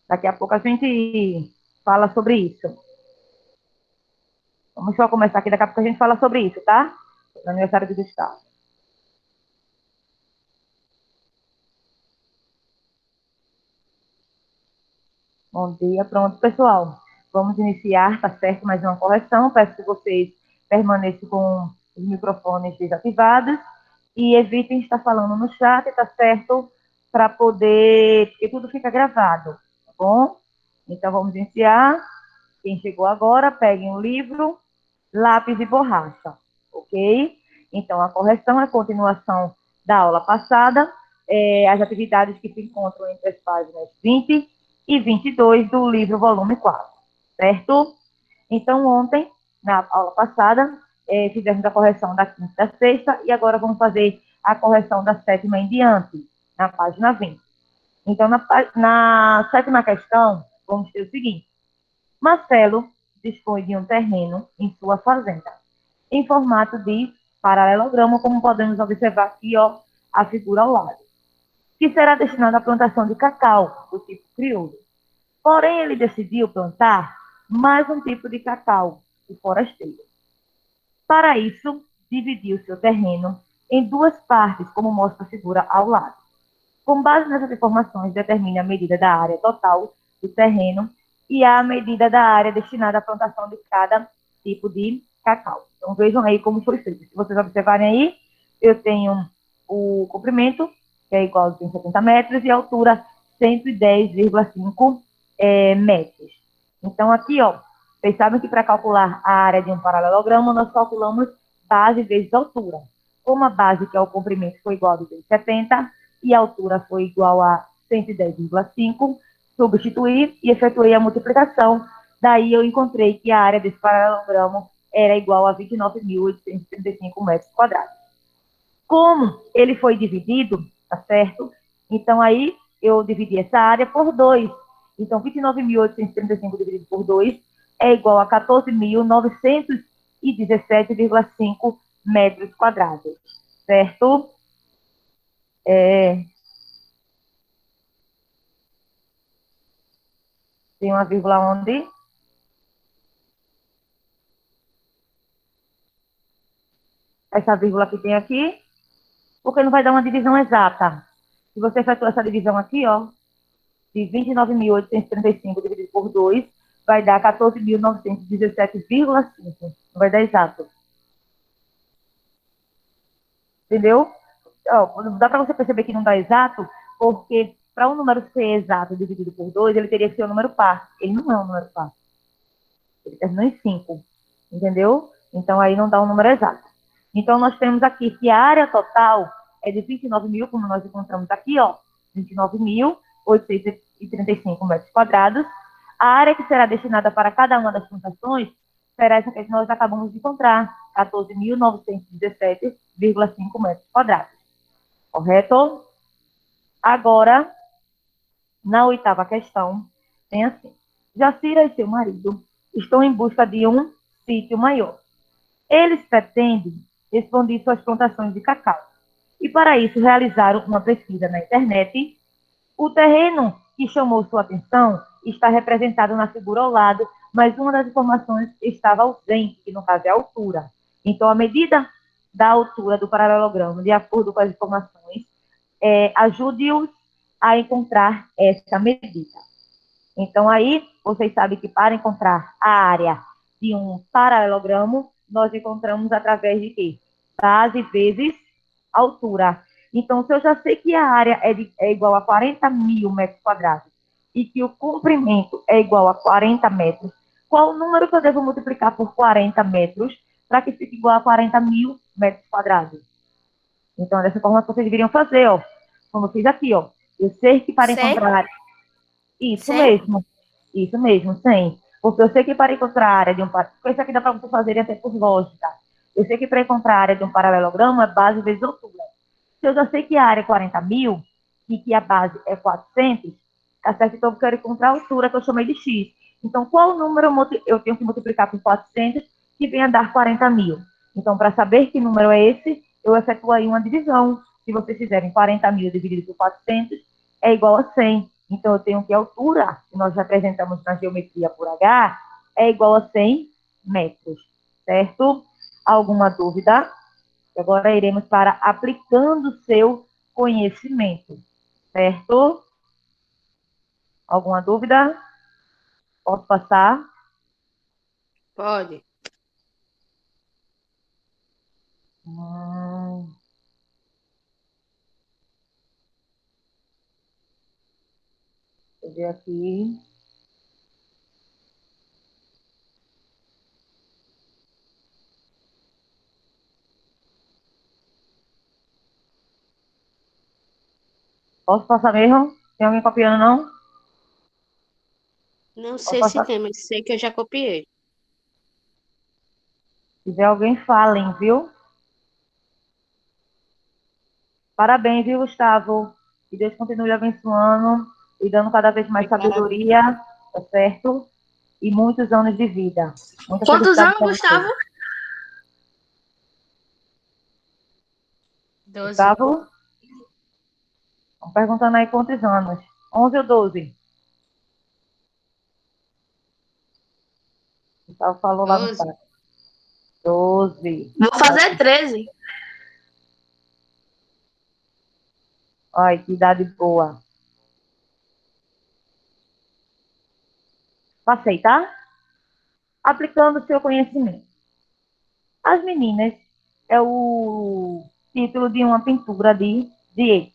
Daqui a pouco a gente fala sobre isso. Vamos só começar aqui, daqui a pouco a gente fala sobre isso, tá? No aniversário do Gustavo. Bom dia, pronto, pessoal. Vamos iniciar, tá certo? Mais uma correção. Peço que vocês permaneçam com os microfones desativados e evitem estar falando no chat, tá certo? Para poder, porque tudo fica gravado, tá bom? Então vamos iniciar. Quem chegou agora, peguem o livro, lápis e borracha, ok? Então a correção é a continuação da aula passada, as atividades que se encontram entre as páginas 20 e 22 do livro volume 4, certo? Então, ontem, na aula passada, fizemos a correção da quinta e da sexta, e agora vamos fazer a correção da sétima em diante, na página 20. Então, na sétima questão, vamos ter o seguinte: Marcelo dispõe de um terreno em sua fazenda, em formato de paralelogramo, como podemos observar aqui, ó, a figura ao lado, que será destinado à plantação de cacau, do tipo crioulo. Porém, ele decidiu plantar mais um tipo de cacau, o forasteiro. Para isso, dividiu seu terreno em duas partes, como mostra a figura ao lado. Com base nessas informações, determine a medida da área total do terreno e a medida da área destinada à plantação de cada tipo de cacau. Então, vejam aí como foi feito. Se vocês observarem aí, eu tenho o comprimento, que é igual a 270 metros, e a altura 110,5 metros. Então, aqui, ó, vocês sabem que para calcular a área de um paralelogramo, nós calculamos base vezes altura. Como a base, que é o comprimento, foi igual a 270 e a altura foi igual a 110,5, substituí e efetuei a multiplicação. Daí eu encontrei que a área desse paralelogramo era igual a 29.835 metros quadrados. Como ele foi dividido, tá certo? Então aí eu dividi essa área por 2. Então 29.835 dividido por 2 é igual a 14.917,5 metros quadrados, certo? Tem uma vírgula onde? Essa vírgula que tem aqui, porque não vai dar uma divisão exata. Se você efetuar essa divisão aqui, ó, de 29.835 dividido por 2, vai dar 14.917,5. Não vai dar exato. Entendeu? Ó, dá para você perceber que não dá exato, porque para um número ser exato dividido por 2, ele teria que ser um número par. Ele não é um número par. Ele terminou em 5. Entendeu? Então, aí não dá um número exato. Então, nós temos aqui que a área total é de 29 mil, como nós encontramos aqui, ó, 29.835 metros quadrados. A área que será destinada para cada uma das plantações será essa que nós acabamos de encontrar, 14.917,5 metros quadrados. Correto? Agora, na oitava questão, tem assim: Jacira e seu marido estão em busca de um sítio maior. Eles pretendem expandir suas plantações de cacau. E para isso realizaram uma pesquisa na internet. O terreno que chamou sua atenção está representado na figura ao lado, mas uma das informações estava ausente, que no caso é a altura. Então, a medida da altura do paralelogramo, de acordo com as informações, ajude-os a encontrar essa medida. Então, aí, vocês sabem que para encontrar a área de um paralelogramo, nós encontramos através de quê? Base vezes altura. Então, se eu já sei que a área é igual a 40 mil metros quadrados e que o comprimento é igual a 40 metros, qual o número que eu devo multiplicar por 40 metros para que fique igual a 40 mil metros quadrados? Então, dessa forma que vocês deveriam fazer, ó. Como eu fiz aqui, ó. Eu sei que para 100? encontrar isso 100? mesmo. Isso mesmo, sim. Porque eu sei que para encontrar a área de um paralelogramo, isso aqui dá para você fazer até por lógica. Eu sei que para encontrar a área de um paralelogramo é base vezes altura. Se eu já sei que a área é 40 mil e que a base é 400, tá certo? Então eu quero encontrar a altura que eu chamei de x. Então, qual número eu tenho que multiplicar por 400 que venha a dar 40 mil? Então, para saber que número é esse, eu efetuo aí uma divisão. Se vocês fizerem 40 mil dividido por 400, é igual a 100. Então, eu tenho que a altura, que nós representamos na geometria por H, é igual a 100 metros, certo? Alguma dúvida? Agora iremos para aplicando o seu conhecimento, certo? Alguma dúvida? Posso passar? Pode. Hum, deixa eu ver aqui. Posso passar mesmo? Tem alguém copiando, não? Não Posso sei se passar? tem, mas sei que eu já copiei. Se tiver alguém, falem, viu? Parabéns, viu, Gustavo? Que Deus continue abençoando e dando cada vez mais Obrigada. sabedoria, tá certo? E muitos anos de vida. Muita Quantos felicidade anos, para você. Gustavo? 12. Gustavo, estão perguntando aí quantos anos. 11 ou 12? Gustavo falou lá no 12. chat. 12. Vou fazer 13. Ai, que idade boa. Passei, tá? Aplicando o seu conhecimento. As Meninas é o título de uma pintura de Diego,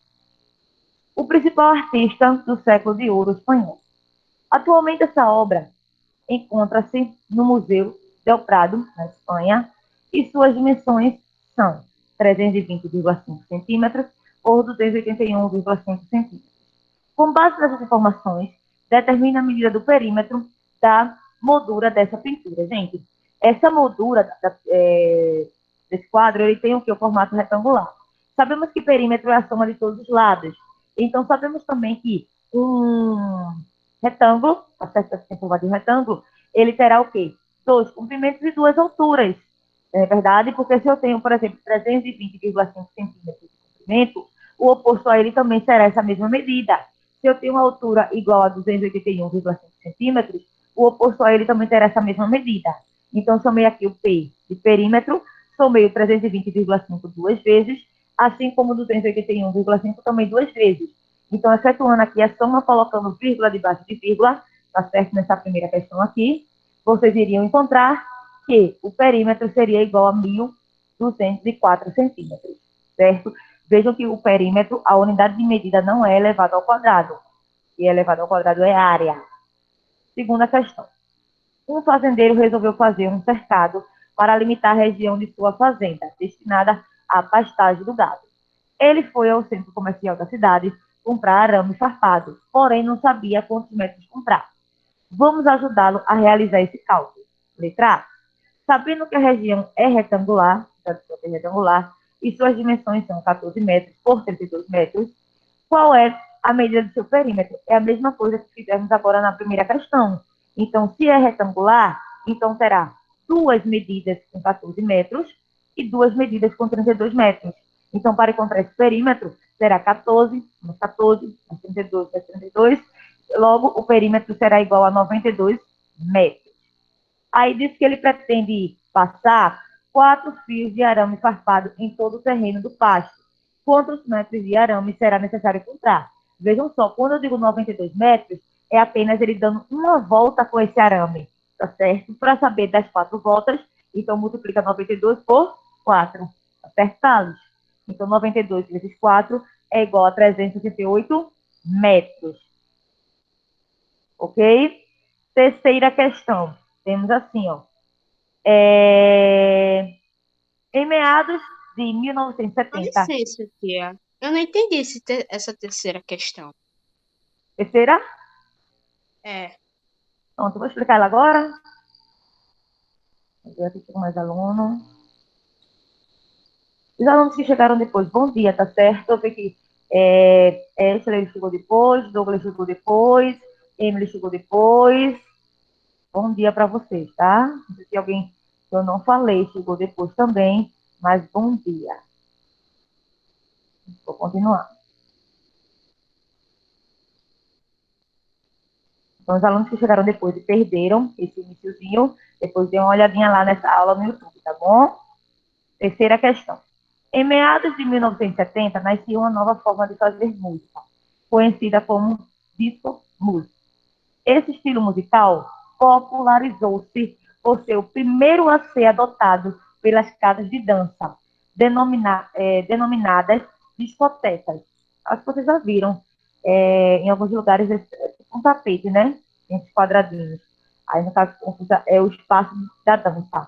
o principal artista do século de ouro espanhol. Atualmente, essa obra encontra-se no Museu del Prado, na Espanha, e suas dimensões são 320,5 centímetros por 281,5 centímetros. Com base nessas informações, determina a medida do perímetro da moldura dessa pintura. Gente, essa moldura desse quadro, ele tem o que? O formato retangular. Sabemos que perímetro é a soma de todos os lados. Então, sabemos também que um retângulo, a certa tem forma de um retângulo, ele terá o quê? Dois comprimentos e duas alturas. É verdade? Porque se eu tenho, por exemplo, 320,5 centímetros de comprimento, o oposto a ele também será essa mesma medida. Se eu tenho uma altura igual a 281,5 centímetros, o oposto a ele também terá essa mesma medida. Então, somei aqui o P de perímetro, somei o 320,5 duas vezes, assim como 281,5 também duas vezes. Então, efetuando aqui a soma, colocando vírgula debaixo de vírgula, tá certo? Nessa primeira questão aqui, vocês iriam encontrar que o perímetro seria igual a 1.204 centímetros, certo? Vejam que o perímetro, a unidade de medida não é elevado ao quadrado. E elevado ao quadrado é área. Segunda questão. Um fazendeiro resolveu fazer um cercado para limitar a região de sua fazenda, destinada à pastagem do gado. Ele foi ao centro comercial da cidade comprar arame farpado, porém não sabia quantos metros comprar. Vamos ajudá-lo a realizar esse cálculo. Letra A. Sabendo que a região é retangular, e suas dimensões são 14 metros por 32 metros, qual é a medida do seu perímetro? É a mesma coisa que fizemos agora na primeira questão. Então, se é retangular, então terá duas medidas com 14 metros e duas medidas com 32 metros. Então, para encontrar esse perímetro, será 14 mais 14 mais 32 mais 32. Logo, o perímetro será igual a 92 metros. Aí diz que ele pretende passar 4 fios de arame farpado em todo o terreno do pasto. Quantos metros de arame será necessário encontrar? Vejam só, quando eu digo 92 metros, é apenas ele dando uma volta com esse arame, tá certo? Para saber das 4 voltas, então multiplica 92 por 4, tá certo, Thales? Então 92 vezes 4 é igual a 368 metros, ok? Terceira questão, temos assim, ó, é, em meados de Com 1970. licença, tia. Eu não entendi essa terceira questão. Terceira? É. Pronto, vou explicar ela agora. Vou ver aqui com mais alunos. Os alunos que chegaram depois, bom dia, tá certo? Eu vi que Ashley chegou depois, Douglas chegou depois, Emily chegou depois. Bom dia para vocês, tá? Não sei se alguém que eu não falei chegou depois também, mas bom dia. Vou continuar. Então, os alunos que chegaram depois e perderam esse iniciozinho, depois dê uma olhadinha lá nessa aula no YouTube, tá bom? Terceira questão. Em meados de 1970, nascia uma nova forma de fazer música, conhecida como disco music. Esse estilo musical popularizou-se por ser o primeiro a ser adotado pelas casas de dança, denominadas discotecas. Acho que vocês já viram em alguns lugares um tapete, né? Esses quadradinhos. Aí, no caso, é o espaço da dança.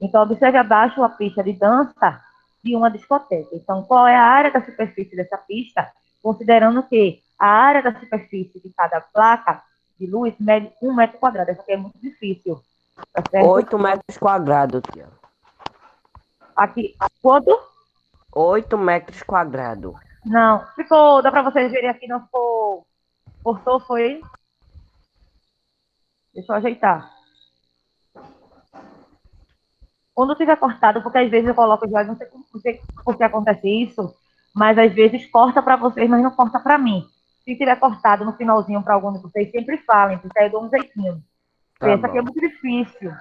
Então, observe abaixo a pista de dança de uma discoteca. Então, qual é a área da superfície dessa pista? Considerando que a área da superfície de cada placa de luz mede 1 metro quadrado. Isso aqui é muito difícil, tá certo? 8 metros quadrados, tia. Aqui, quanto? 8 metros quadrados. Não, ficou, dá para vocês verem aqui, não ficou, cortou, foi? Deixa eu ajeitar. Quando tiver cortado, porque às vezes eu coloco já, não sei por que acontece isso, mas às vezes corta para vocês, mas não corta para mim. Se tiver cortado no finalzinho para algum de vocês, sempre falem, porque aí eu dou um jeitinho. Tá Essa aqui é bom. muito difícil.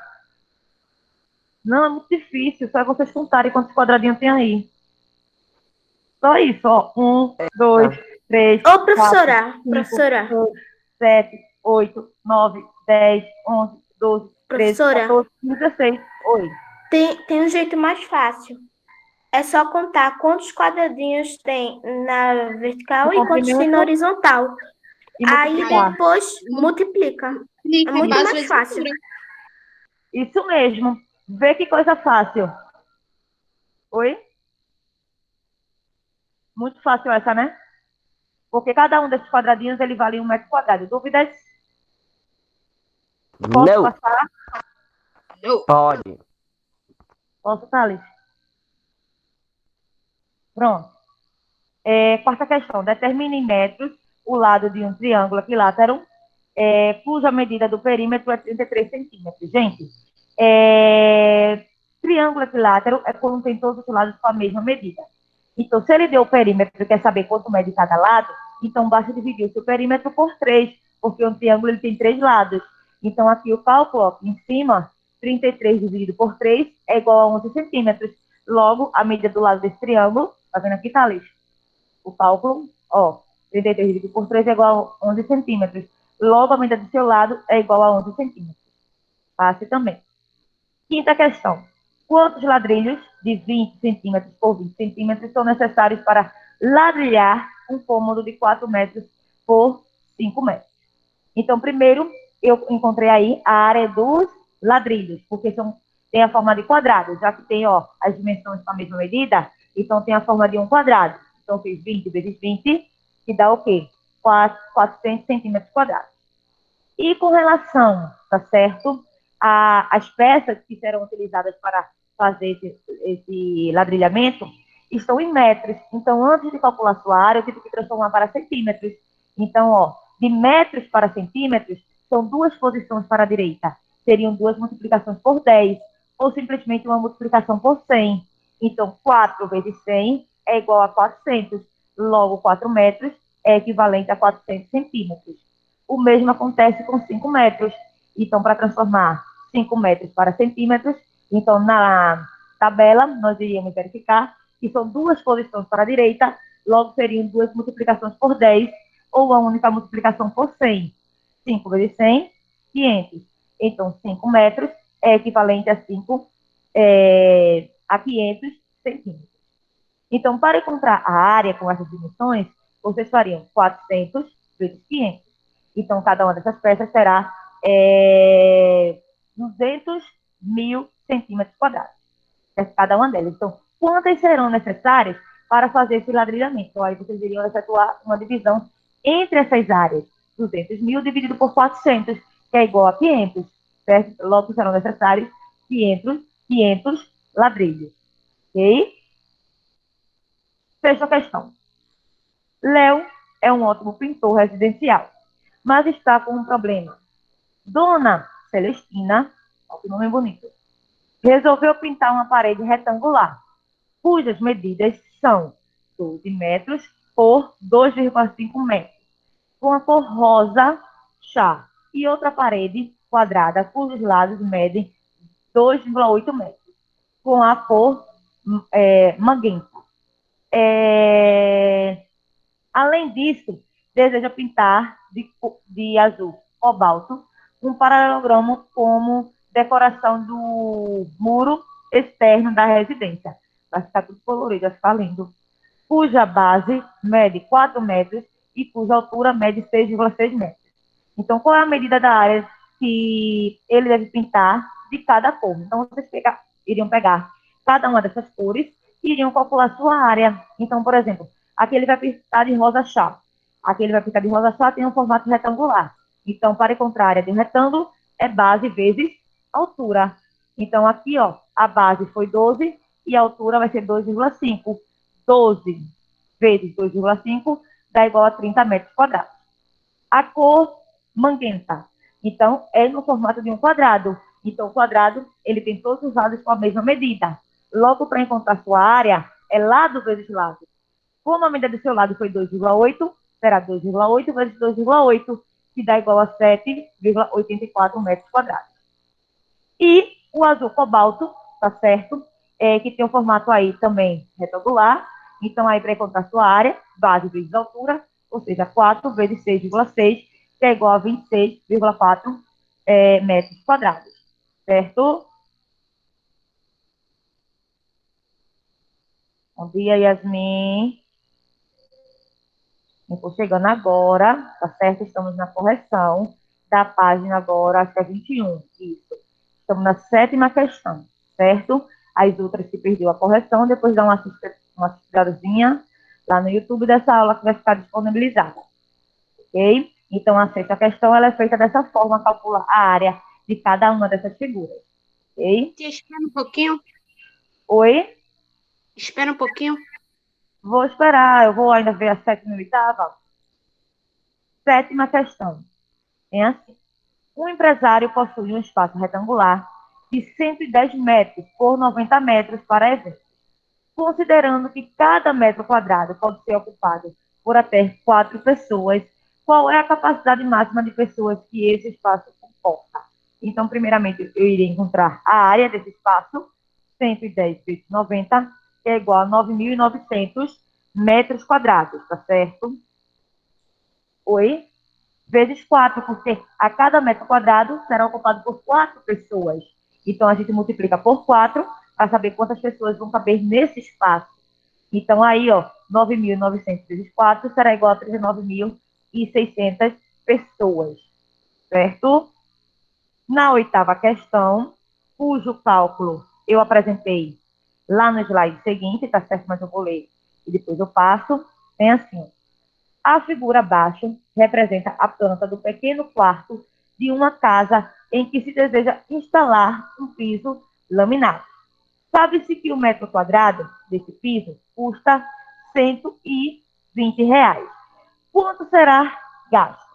Não, é muito difícil, só é vocês contarem quantos quadradinhos tem aí. Só isso, ó. Um, dois, Tá. três, Ô, quatro, professora, cinco, professora, seis, sete, oito, 9, 10, 11, 12, 13, professora, 14, 15, 16. Oi. tem um jeito mais fácil. É só contar quantos quadradinhos tem na No vertical e quantos tem na comprimento horizontal. e Aí multiplicar. depois multiplica. É Clica muito base mais vezes fácil. altura. Isso mesmo. Vê que coisa fácil. Oi? Muito fácil essa, né? Porque cada um desses quadradinhos, ele vale 1 metro quadrado. Dúvidas? Posso Não, passar? Não. pode. Posso, Thales? Pronto. Quarta questão. Determine em metros o lado de um triângulo equilátero, cuja medida do perímetro é 33 centímetros. Gente, triângulo equilátero é quando tem todos os lados com a mesma medida. Então, se ele deu o perímetro e quer saber quanto mede cada lado, então basta dividir o seu perímetro por 3, porque um triângulo ele tem 3 lados. Então, aqui o cálculo, ó, em cima, 33 dividido por 3 é igual a 11 centímetros. Logo, a medida do lado desse triângulo, tá vendo aqui, Thales? O cálculo, ó, 33 dividido por 3 é igual a 11 centímetros. Logo, a medida do seu lado é igual a 11 centímetros. Fácil também. Quinta questão. Quantos ladrilhos de 20 centímetros por 20 centímetros são necessários para ladrilhar um cômodo de 4 metros por 5 metros? Então, primeiro, eu encontrei aí a área dos ladrilhos, porque tem a forma de quadrado, já que tem ó, as dimensões com a mesma medida, então tem a forma de um quadrado. Então, eu fiz 20 vezes 20, que dá o quê? 400 centímetros quadrados. E com relação, tá certo, às peças que serão utilizadas para fazer esse ladrilhamento, estão em metros. Então, antes de calcular sua área, eu tive que transformar para centímetros. Então, ó, de metros para centímetros, são duas posições para a direita. Seriam duas multiplicações por 10, ou simplesmente uma multiplicação por 100. Então, 4 vezes 100 é igual a 400. Logo, 4 metros é equivalente a 400 centímetros. O mesmo acontece com 5 metros. Então, para transformar 5 metros para centímetros, então na tabela nós iríamos verificar que são duas posições para a direita, logo seriam duas multiplicações por 10, ou a única multiplicação por 100. 5 vezes 100, 500. Então, 5 metros é equivalente a 500 centímetros. Então, para encontrar a área com essas dimensões, vocês fariam 400 vezes 500. Então, cada uma dessas peças será 200 mil centímetros quadrados. Cada uma delas. Então, quantas serão necessárias para fazer esse ladrilhamento? Então, aí vocês iriam efetuar uma divisão entre essas áreas. 200 mil dividido por 400, que é igual a 500. Certo? Logo, serão necessários 500 ladrilhos. Ok? Sexta questão. Léo é um ótimo pintor residencial, mas está com um problema. Dona Celestina, olha que nome bonito, resolveu pintar uma parede retangular, cujas medidas são 12 metros por 2,5 metros, com a cor rosa chá. e outra parede quadrada, cujos lados medem 2,8 metros, com a cor magenta. Além disso, deseja pintar de azul cobalto um paralelogramo como decoração do muro externo da residência. Vai ficar tudo colorido, vai ficar lindo. Cuja base mede 4 metros e cuja altura mede 6,6 metros. Então, qual é a medida da área que ele deve pintar de cada cor? Então, vocês iriam pegar cada uma dessas cores e iriam calcular sua área. Então, por exemplo, aqui ele vai pintar de rosa chá. Aqui ele vai pintar de rosa chá, tem um formato retangular. Então, para encontrar a área de um retângulo, é base vezes altura. Então, aqui, ó, a base foi 12 e a altura vai ser 2,5. 12 vezes 2,5 dá igual a 30 metros quadrados. A cor magenta, então, é no formato de um quadrado. Então, o quadrado, ele tem todos os lados com a mesma medida. Logo, para encontrar sua área, é lado vezes lado. Como a medida do seu lado foi 2,8, será 2,8 vezes 2,8, que dá igual a 7,84 metros quadrados. E o azul cobalto, tá certo? Que tem um formato aí também retangular. Então, aí, para encontrar sua área, base vezes altura, ou seja, 4 vezes 6,6, que é igual a 26,4 metros quadrados. Certo? Bom dia, Yasmin. Estou chegando agora, tá certo? Estamos na correção da página agora, acho que é 21. Isso. Estamos na 7ª questão, certo? As outras se perdeu a correção, depois dá uma assistidinha lá no YouTube dessa aula que vai ficar disponibilizada. Ok? Então, a 6ª questão, ela é feita dessa forma, calcula a área de cada uma dessas figuras. Ok? Tia, espera um pouquinho. Oi? Espera um pouquinho. Vou esperar, eu vou ainda ver a 7ª e 8ª. 7ª questão. É assim. Um empresário possui um espaço retangular de 110 metros por 90 metros para eventos. Considerando que cada metro quadrado pode ser ocupado por até 4 pessoas, qual é a capacidade máxima de pessoas que esse espaço comporta? Então, primeiramente, eu iria encontrar a área desse espaço, 110 vezes 90, que é igual a 9.900 metros quadrados, tá certo? Oi? Vezes 4, porque a cada metro quadrado será ocupado por 4 pessoas. Então, a gente multiplica por 4 para saber quantas pessoas vão caber nesse espaço. Então, aí, ó, 9.900 vezes 4 será igual a 39.600 pessoas, certo? Na 8ª questão, cujo cálculo eu apresentei lá no slide seguinte, tá certo? Mas eu vou ler e depois eu passo. Tem assim, a figura abaixo representa a planta do pequeno quarto de uma casa em que se deseja instalar um piso laminado. Sabe-se que o metro quadrado desse piso custa R$ 120. Quanto será gasto?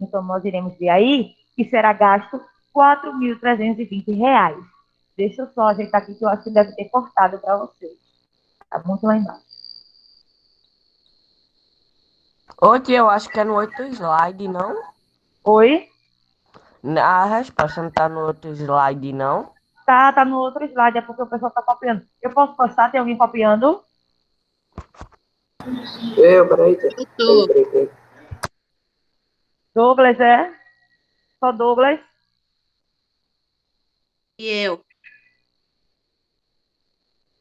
Então, nós iremos ver aí que será gasto R$ 4.320. Deixa eu só ajeitar aqui que eu acho que deve ter cortado para vocês. Tá muito lá embaixo. Ô, tia, eu acho que é no outro slide, não? Oi? A resposta não tá no outro slide, não? Tá no outro slide, é porque o pessoal tá copiando. Eu posso postar? Tem alguém copiando? Peraí. Eu tô. Douglas, é? Só Douglas? E eu.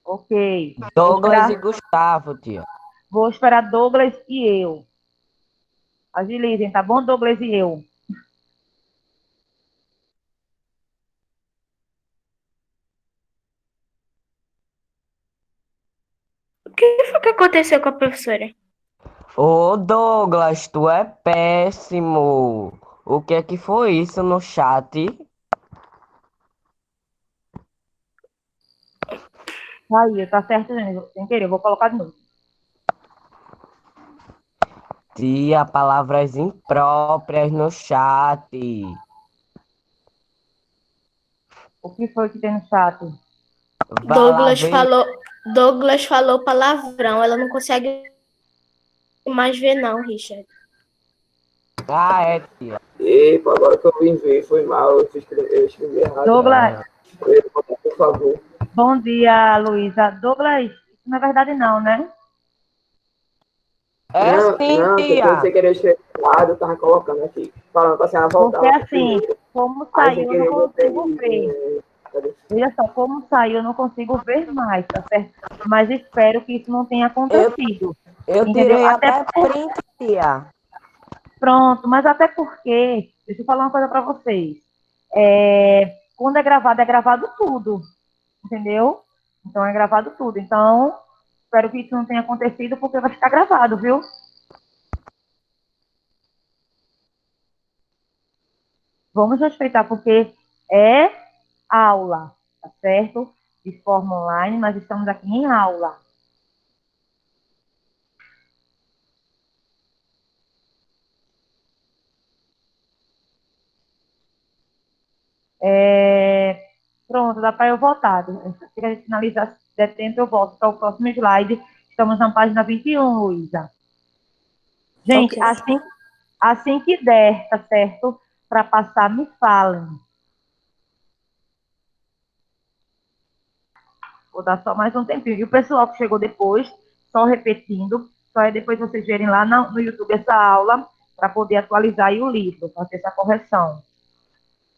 Ok. Douglas e Gustavo, tia. Vou esperar Douglas e eu. Agilizem, tá bom, Douglas e eu? O que foi que aconteceu com a professora? Ô, Douglas, tu é péssimo. O que é que foi isso no chat? Aí, tá certo, gente. Sem querer, eu vou colocar de novo. Tia, palavras impróprias no chat. O que foi que tem no chat? Vá lá ver. Douglas falou palavrão. Ela não consegue mais ver, não, Richard. Ah, é, tia. Epa, agora que eu vim ver, foi mal, eu escrevi errado. Douglas, Por favor. bom dia, Luísa. Douglas, na verdade não, né? É sim, Não, depois tia. você querer escrever errado, eu tava colocando aqui. Falando pra senhora voltar Porque lá pro assim, primeiro. como Aí sem saiu, eu não querer eu consigo botei. ver. Cadê? Veja só, como saiu, eu não consigo ver mais, tá certo? Mas espero que isso não tenha Eu, acontecido. eu Entendeu? tirei Até até print, tia. pronto, mas até porque, deixa eu falar uma coisa para vocês. Quando é gravado tudo, entendeu? Então é gravado tudo. Então, espero que isso não tenha acontecido, porque vai ficar gravado, viu? Vamos respeitar, porque é aula, tá certo? De forma online, mas estamos aqui em aula. Pronto, dá para eu voltar. Se a gente finalizar, se der tempo, eu volto para o próximo slide. Estamos na página 21, Luísa. Gente, Ok. assim que der, tá certo? Para passar, me falem. Vou dar só mais um tempinho. E o pessoal que chegou depois, só repetindo, só é depois vocês verem lá no YouTube essa aula, para poder atualizar aí o livro, fazer essa correção.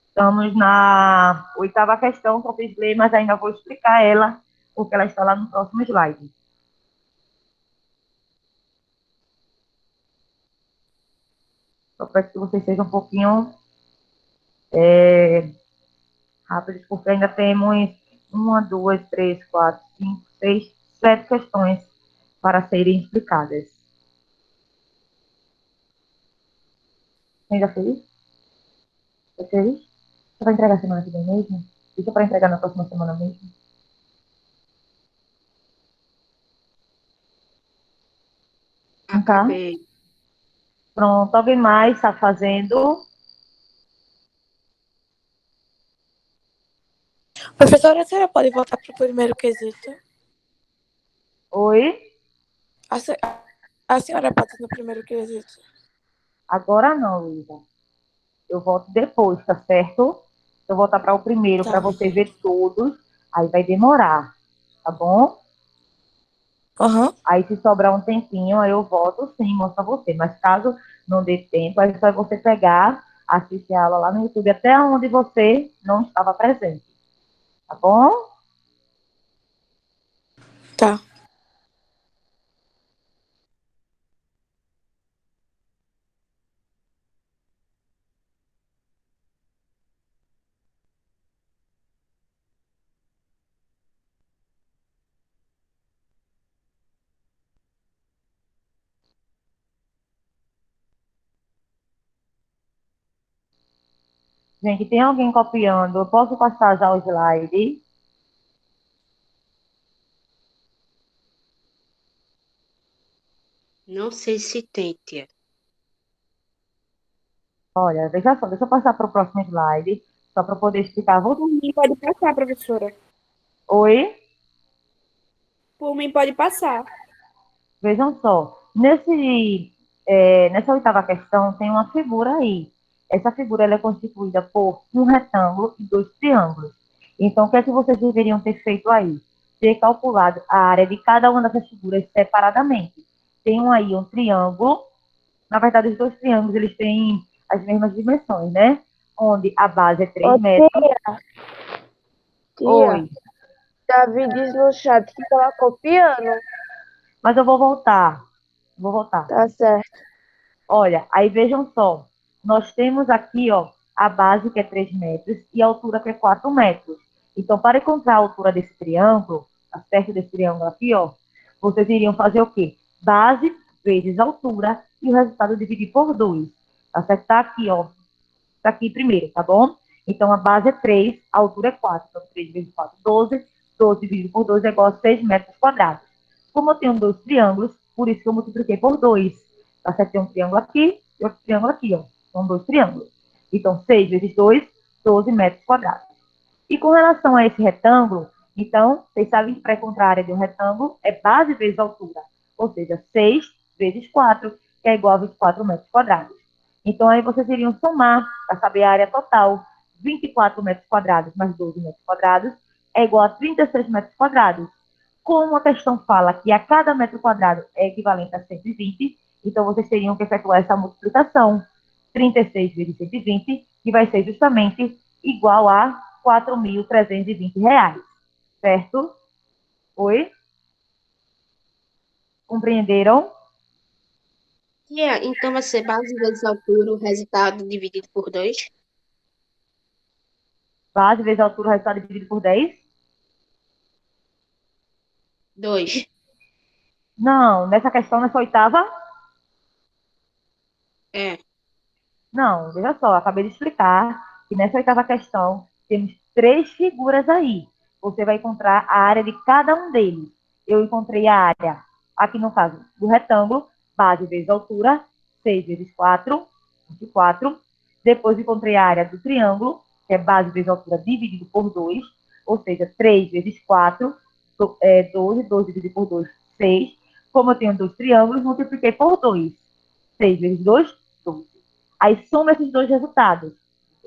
Estamos na oitava questão, só fiz ler, mas ainda vou explicar ela, porque ela está lá no próximo slide. Só peço que vocês sejam um pouquinho rápidos, porque ainda temos uma, duas, três, quatro, cinco, seis, sete questões para serem explicadas. Quem já fez? Já fez? Você vai entregar semana que vem mesmo? Deixa para entregar na próxima semana mesmo. Não tá? Acabei. Pronto, alguém mais está fazendo? Professora, a senhora pode voltar para o primeiro quesito? Oi? A senhora pode ir no primeiro quesito? Agora não, Luísa. Eu volto depois, tá certo? Eu vou voltar para o primeiro, para Tá. você ver todos. Aí vai demorar, tá bom? Aham. Aí, se sobrar um tempinho, aí eu volto sim, mostro pra você. Mas caso não dê tempo, aí só é você pegar, assistir a aula lá no YouTube, até onde você não estava presente. Tá bom? Tá. Gente, tem alguém copiando? Eu posso passar já o slide? Não sei se tem, tia. Olha, veja só, deixa eu passar para o próximo slide, só para poder explicar. Por mim, pode passar, professora. Oi? Por mim, pode passar. Vejam só, nessa oitava questão tem uma figura aí. Essa figura ela é constituída por um retângulo e dois triângulos. Então, o que é que vocês deveriam ter feito aí? Ter calculado a área de cada uma dessas figuras separadamente. Tem aí um triângulo, na verdade, os dois triângulos eles têm as mesmas dimensões, né? Onde a base é 3 metros. Tia, Oi, Davi diz no chat que tava copiando. mas eu vou voltar. Vou voltar. Tá certo. Olha, aí vejam só, nós temos aqui, ó, a base que é 3 metros e a altura que é 4 metros. Então, para encontrar a altura desse triângulo, tá certo desse triângulo aqui, ó, vocês iriam fazer o quê? Base vezes altura e o resultado dividir por 2. Tá certo? Tá aqui, ó. Tá aqui primeiro, tá bom? Então, a base é 3, a altura é 4. Então, 3 vezes 4, 12. 12 dividido por 2 é igual a 6 metros quadrados. Como eu tenho dois triângulos, por isso que eu multipliquei por 2. Tá certo? Tem um triângulo aqui e outro triângulo aqui, ó. São dois triângulos. Então, 6 vezes 2, 12 metros quadrados. E com relação a esse retângulo, então, vocês sabem que para encontrar a área de um retângulo é base vezes altura. Ou seja, 6 vezes 4, que é igual a 24 metros quadrados. Então, aí vocês iriam somar para saber a área total. 24 metros quadrados mais 12 metros quadrados é igual a 36 metros quadrados. Como a questão fala que a cada metro quadrado é equivalente a 120, então vocês teriam que efetuar essa multiplicação. 36 vezes 120, que vai ser justamente igual a R$ 4.320. Certo? Oi? Compreenderam? Então vai ser base vezes altura, o resultado dividido por 2. Base vezes altura, o resultado dividido por 10? 2. Não, nessa questão, nessa oitava, É. não, veja só, acabei de explicar que nessa oitava questão temos três figuras aí. Você vai encontrar a área de cada um deles. Eu encontrei a área, aqui no caso, do retângulo, base vezes altura, 6 vezes 4, 24. Depois encontrei a área do triângulo, que é base vezes altura dividido por 2, ou seja, 3 vezes 4, 12, 12 dividido por 2, 6. Como eu tenho dois triângulos, multipliquei por 2. 6 vezes 2, 12. Aí soma esses dois resultados.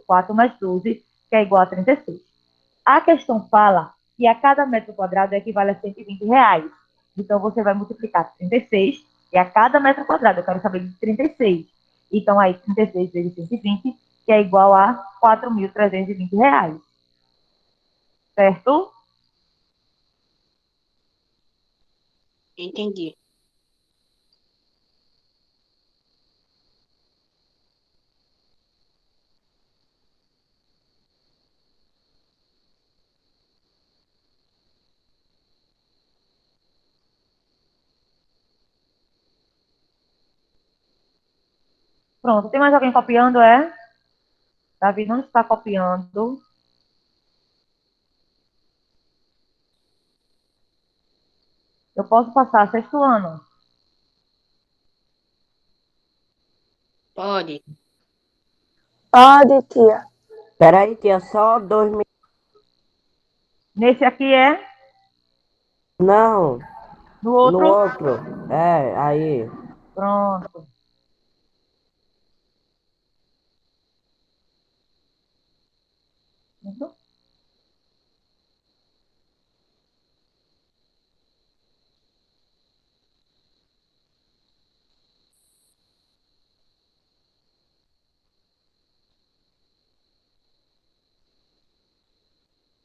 4 mais 12, que é igual a 36. A questão fala que a cada metro quadrado equivale a R$ 120. Então, você vai multiplicar 36, e a cada metro quadrado, eu quero saber de 36. Então, aí, 36 vezes 120, que é igual a R$ 4.320. Certo? Entendi. Pronto. Tem mais alguém copiando, é? Davi não está copiando. Eu posso passar sexto ano. Pode. Pode, tia. Peraí, tia, só 2 minutos. Nesse aqui é? Não, No no outro? outro. É, aí. Pronto.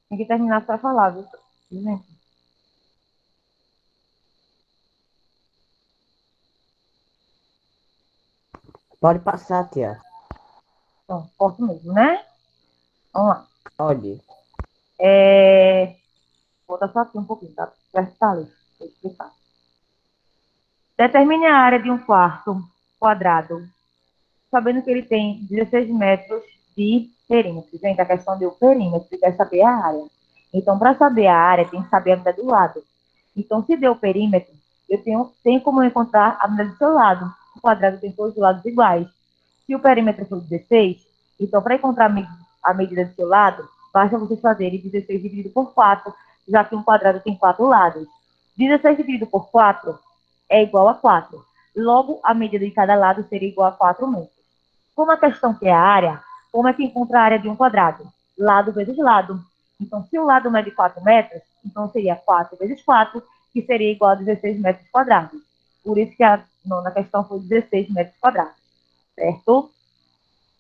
Tem que terminar para falar, viu? Gente, Pode passar, tia. então, posso mesmo, né? Vamos lá. Pode. Vou botar só aqui um pouquinho, tá? Tá ali, vou explicar. Determine a área de um quarto quadrado, sabendo que ele tem 16 metros de perímetro. Gente, a questão do perímetro, quer saber a área. Então, para saber a área, tem que saber a medida do lado. Então, se deu o perímetro, eu tenho como encontrar a medida do seu lado. O quadrado tem todos os lados iguais. Se o perímetro for 16, então, para encontrar a medida do seu lado, basta vocês fazerem 16 dividido por 4, já que um quadrado tem 4 lados. 16 dividido por 4 é igual a 4. Logo, a medida de cada lado seria igual a 4 metros. Como a questão que é a área, como é que encontra a área de um quadrado? Lado vezes lado. Então, se o lado mede 4 metros, então seria 4 vezes 4, que seria igual a 16 metros quadrados. Por isso que a nona questão foi 16 metros quadrados. Certo?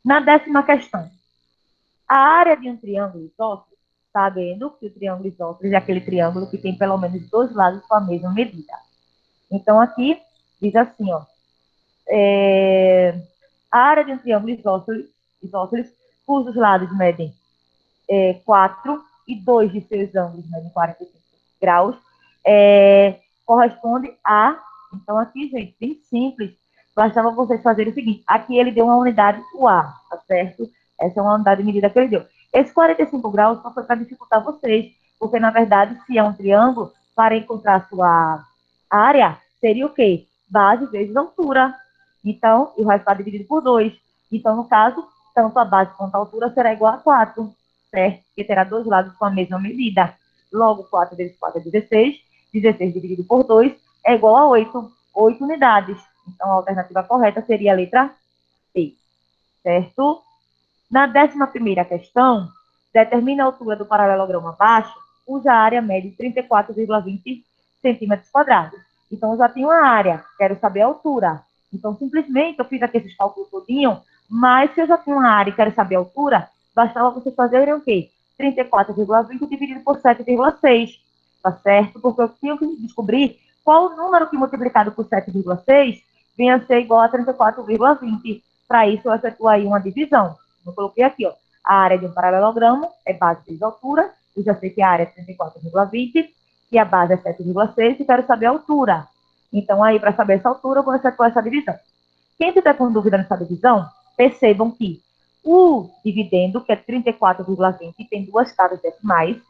Na décima questão, a área de um triângulo isósceles, sabendo que o triângulo isósceles é aquele triângulo que tem pelo menos dois lados com a mesma medida. Então, aqui diz assim, ó, a área de um triângulo isósceles cujos lados medem 4 e 2 de seus ângulos medem 45 graus, corresponde a... Então, aqui, gente, bem simples, bastava vocês fazerem o seguinte, aqui ele deu uma unidade, o A, tá certo? Essa é uma unidade de medida que ele deu. Esse 45 graus só foi para dificultar vocês, porque, na verdade, se é um triângulo, para encontrar a sua área, seria o quê? Base vezes altura. Então, e o resultado dividido por 2. Então, no caso, tanto a base quanto a altura será igual a 4, certo? Porque terá dois lados com a mesma medida. Logo, 4 vezes 4 é 16. 16 dividido por 2 é igual a 8. 8 unidades. Então, a alternativa correta seria a letra C. certo? Na 11ª questão, determina a altura do paralelogramo abaixo, cuja área mede 34,20 centímetros quadrados. Então, eu já tenho a área, quero saber a altura. Então, simplesmente, eu fiz aqui esses cálculos todinho, mas se eu já tenho uma área e quero saber a altura, bastava vocês fazerem o quê? 34,20 dividido por 7,6, tá certo? Porque eu tenho que descobrir qual o número que multiplicado por 7,6 venha a ser igual a 34,20. Para isso, eu efetuo aí uma divisão. Eu coloquei aqui, ó, a área de um paralelogramo é base vezes altura, eu já sei que a área é 34,20, e a base é 7,6, e quero saber a altura. Então, aí, para saber essa altura, eu vou efetuar essa divisão. Quem tiver com dúvida nessa divisão, percebam que o dividendo, que é 34,20, tem duas casas decimais,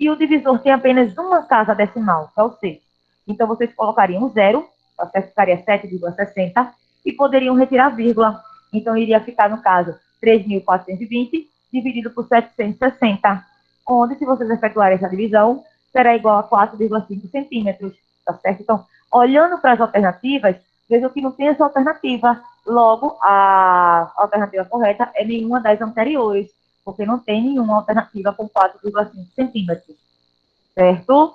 e o divisor tem apenas uma casa decimal, que é o 6. Então, vocês colocariam 0, ficaria 7,60, e poderiam retirar vírgula. Então, iria ficar, no caso, 3.420 dividido por 760, onde, se vocês efetuarem essa divisão, será igual a 4,5 centímetros, tá certo? Então, olhando para as alternativas, vejam que não tem essa alternativa. Logo, a alternativa correta é nenhuma das anteriores, porque não tem nenhuma alternativa com 4,5 centímetros, certo?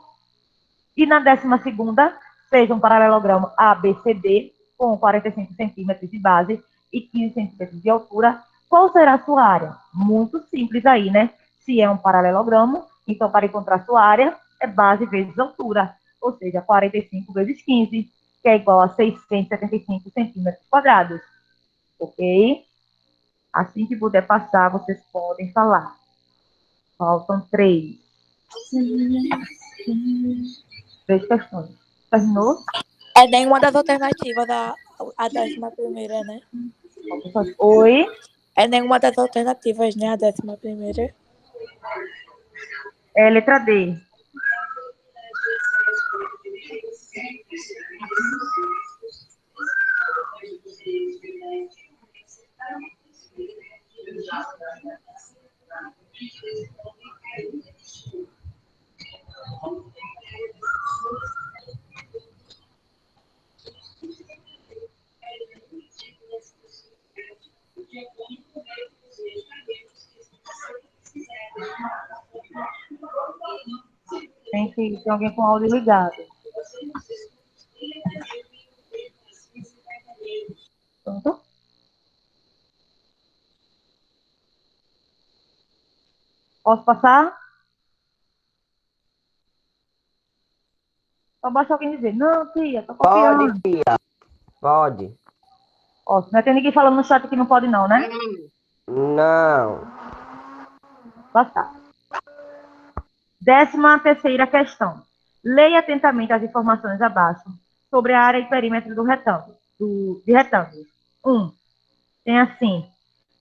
E na 12ª, seja um paralelogramo ABCD, com 45 centímetros de base e 15 centímetros de altura, qual será a sua área? Muito simples aí, né? Se é um paralelogramo, então para encontrar sua área, é base vezes altura, ou seja, 45 vezes 15, que é igual a 675 centímetros quadrados, ok? Assim que puder passar, vocês podem falar. Faltam 3. 3 questões. Terminou? É nenhuma das alternativas a 11ª, né? Oi? É nenhuma das alternativas, né? A 11ª. É letra D. Tem alguém com o áudio ligado. Pronto? Posso passar? Só basta alguém dizer, não, tia, tô Pode, copiando. tia. Pode. Ó, não tem ninguém falando no chat que não pode não, né? Não. Passar. 13ª questão. Leia atentamente as informações abaixo sobre a área e perímetro do retângulo. De retângulos. 1. Tem assim.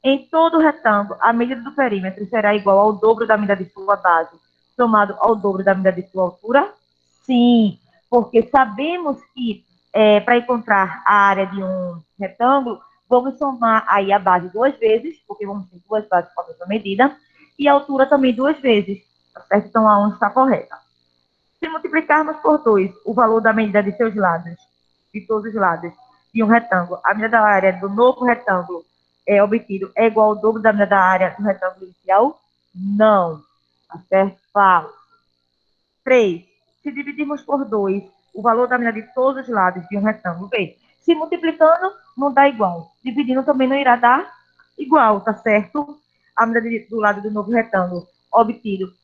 Em todo retângulo, a medida do perímetro será igual ao dobro da medida de sua base, somado ao dobro da medida de sua altura? Sim, porque sabemos que para encontrar a área de um retângulo, vamos somar aí a base 2 vezes, porque vamos ter 2 bases com a mesma medida, e a altura também 2 vezes, tá certo? Então, a 1 está correta. Se multiplicarmos por 2 o valor da medida de seus lados, de todos os lados, de um retângulo, a medida da área do novo retângulo obtido é igual ao dobro da medida da área do retângulo inicial? Não. Tá certo? Falso. 3. Se dividirmos por 2 o valor da medida de todos os lados de um retângulo, veja, se multiplicando, não dá igual. Dividindo também não irá dar igual, tá certo? A medida do lado do novo retângulo obtido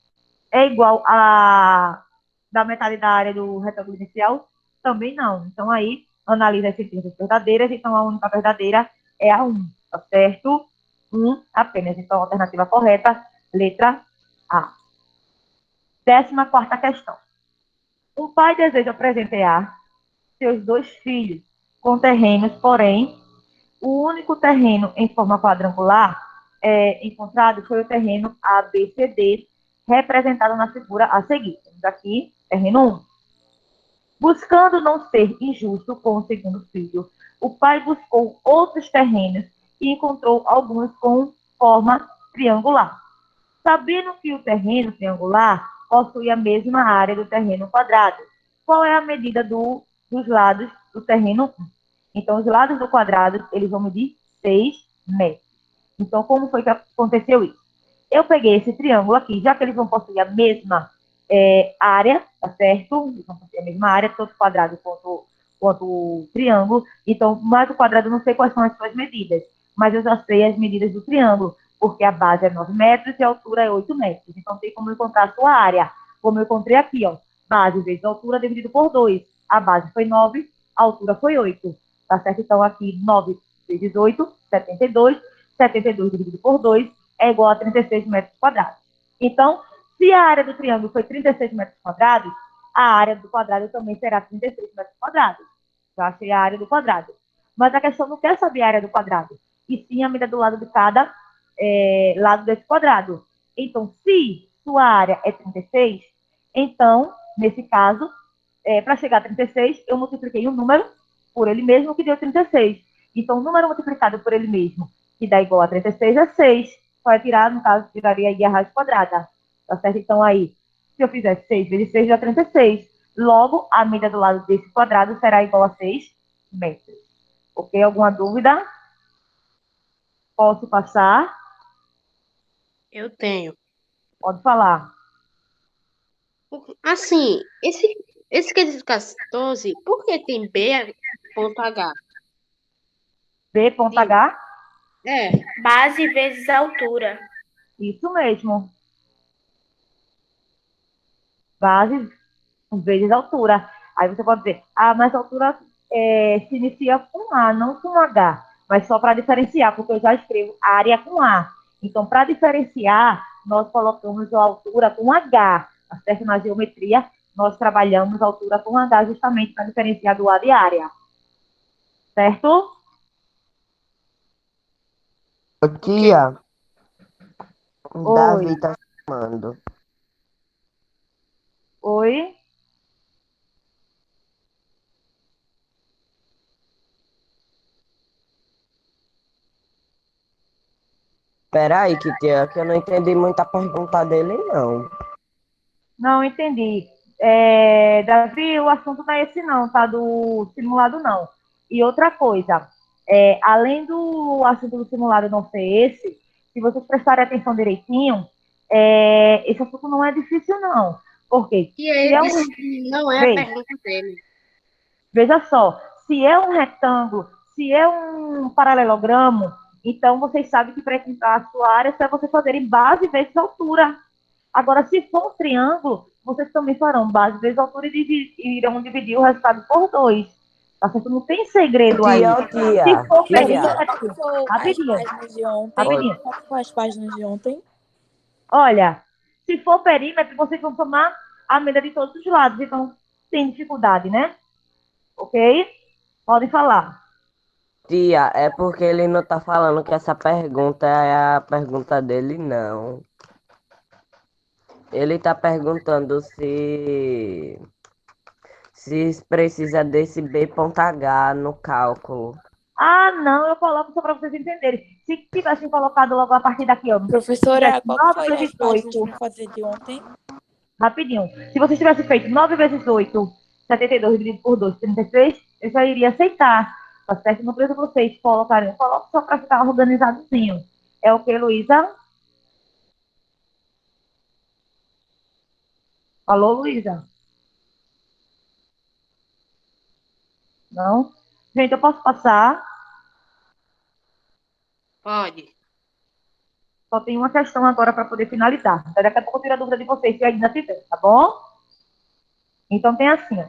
é igual a da metade da área do retângulo inicial? Também não. Então, aí, analisa as sentenças verdadeiras. Então, a única verdadeira é a 1, tá certo? 1 apenas. Então, a alternativa correta, letra A. 14ª questão. Um pai deseja presentear seus 2 filhos com terrenos, porém, o único terreno em forma quadrangular encontrado foi o terreno ABCD, representado na figura a seguir. Temos aqui, terreno 1. Buscando não ser injusto com o segundo filho, o pai buscou outros terrenos e encontrou alguns com forma triangular. Sabendo que o terreno triangular possui a mesma área do terreno quadrado, qual é a medida dos lados do terreno 1? Então, os lados do quadrado, eles vão medir 6 metros. Então, como foi que aconteceu isso? Eu peguei esse triângulo aqui, já que eles vão possuir a mesma área, tá certo? Eles vão possuir a mesma área, tanto quadrado quanto o triângulo. Então, mais o quadrado, eu não sei quais são as suas medidas, mas eu já sei as medidas do triângulo, porque a base é 9 metros e a altura é 8 metros. Então, tem como eu encontrar a sua área. Como eu encontrei aqui, ó, base vezes altura dividido por 2. A base foi 9, a altura foi 8. Tá certo? Então, aqui, 9 vezes 8, 72. 72 dividido por 2 é igual a 36 metros quadrados. Então, se a área do triângulo foi 36 metros quadrados, a área do quadrado também será 36 metros quadrados. Já achei a área do quadrado. Mas a questão não quer saber a área do quadrado, e sim a medida do lado de cada lado desse quadrado. Então, se sua área é 36, então, nesse caso, para chegar a 36, eu multipliquei um número por ele mesmo, que deu 36. Então, o número multiplicado por ele mesmo, que dá igual a 36, é 6. Só é tirar, no caso, tiraria aí a raiz quadrada. Tá certo? Então, aí, se eu fizer 6 vezes 6, dá 36. Logo, a medida do lado desse quadrado será igual a 6 metros. Ok? Alguma dúvida? Posso passar? Eu tenho. Pode falar. Assim, esse quesito 14, por que tem B.H? Sim. B.H? É. Base vezes altura. Isso mesmo. Base vezes altura. Aí você pode dizer, mas a altura se inicia com A, não com H. Mas só para diferenciar, porque eu já escrevo área com A. Então, para diferenciar, nós colocamos a altura com H. Tá certo? Na geometria, nós trabalhamos a altura com H justamente para diferenciar do A de área. Certo? Ô, tia, Oi. Davi tá chamando. Oi? Peraí, que eu não entendi muito a pergunta dele, não. Não entendi. Davi, o assunto não é esse não, tá? Do simulado não. E outra coisa, além do assunto do simulado não ser esse, se vocês prestarem atenção direitinho, esse assunto não é difícil não. Por quê? E ele disse que não é a pergunta dele. Veja só, se é um retângulo, se é um paralelogramo, então vocês sabem que para encontrar a sua área, é você fazer em base vezes altura. Agora, se for um triângulo, vocês também farão base vezes altura e irão dividir o resultado por 2. Tá certo? Não tem segredo aí. Se for perímetro, rapidinho. As páginas de ontem. Rapidinho. Qual foi as páginas de ontem? Olha, se for perímetro, vocês vão tomar a medida de todos os lados. Então, tem dificuldade, né? Ok? Podem falar. Tia, é porque ele não tá falando que essa pergunta é a pergunta dele, não. Ele tá perguntando se precisa desse B.H no cálculo. Não, eu coloco só para vocês entenderem. Se tivessem colocado logo a partir daqui, ó. Professora, qual 9 foi as vezes páginas 8. para fazer de ontem? Rapidinho. Se vocês tivessem feito 9 vezes 8, 72 dividido por 2, 36, eu já iria aceitar. Tá certo? Não precisa vocês colocarem. Eu coloco só para ficar organizadozinho. É o que, Luísa? Alô, Luísa? Não? Gente, eu posso passar? Pode. Só tem uma questão agora para poder finalizar. Daqui a pouco eu tiro a dúvida de vocês, se ainda tiver, tá bom? Então tem assim, ó.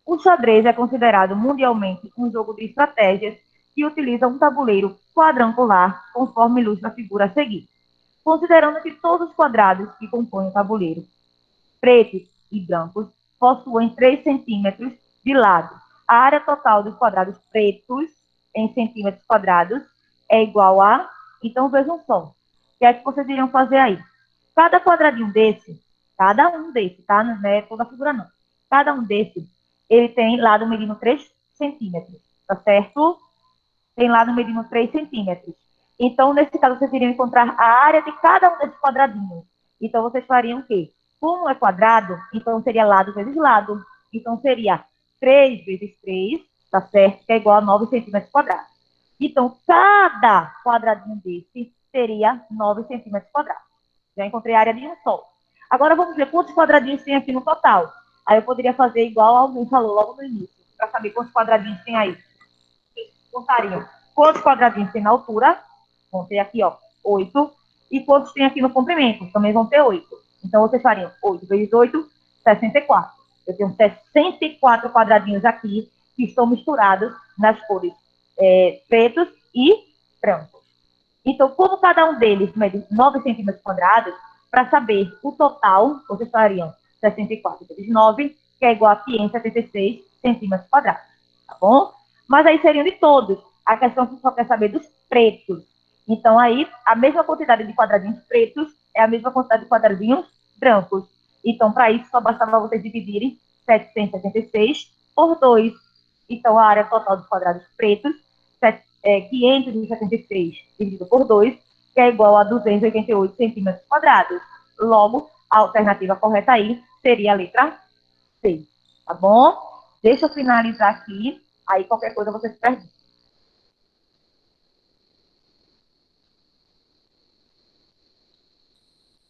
O xadrez é considerado mundialmente um jogo de estratégias que utiliza um tabuleiro quadrangular, conforme ilustra a figura a seguir. Considerando que todos os quadrados que compõem o tabuleiro, pretos e brancos, possuem 3 centímetros de lado. A área total dos quadrados pretos, em centímetros quadrados, é igual a... Então, vejam só. O que é que vocês iriam fazer aí? Cada quadradinho desse, cada um desse, tá? Não é toda a figura, não. Cada um desse, ele tem lado medindo 3 centímetros, tá certo? Tem lado medindo 3 centímetros. Então, nesse caso, vocês iriam encontrar a área de cada um desses quadradinhos. Então, vocês fariam o quê? Como é quadrado, então seria lado vezes lado. Então, seria 3 vezes 3, tá certo? Que é igual a 9 centímetros quadrados. Então, cada quadradinho desse seria 9 centímetros quadrados. Já encontrei a área de um só. Agora, vamos ver quantos quadradinhos tem aqui no total. Aí eu poderia fazer igual alguém falou logo no início, para saber quantos quadradinhos tem aí. Contariam quantos quadradinhos tem na altura. Vão ter aqui, ó, 8. E quantos tem aqui no comprimento? Também vão ter 8. Então, vocês fariam 8 vezes 8, 64. Eu tenho 64 quadradinhos aqui que estão misturados nas cores pretos e brancos. Então, como cada um deles mede 9 centímetros quadrados, para saber o total, vocês fariam 64 vezes 9, que é igual a 576 centímetros quadrados, tá bom? Mas aí seriam de todos. A questão que só quer saber dos pretos. Então, aí, a mesma quantidade de quadradinhos pretos é a mesma quantidade de quadradinhos brancos. Então, para isso, só bastava vocês dividirem 776 por 2. Então, a área total dos quadrados pretos é 576 dividido por 2, que é igual a 288 centímetros quadrados. Logo, a alternativa correta aí seria a letra C. Tá bom? Deixa eu finalizar aqui. Aí, qualquer coisa, vocês perguntam.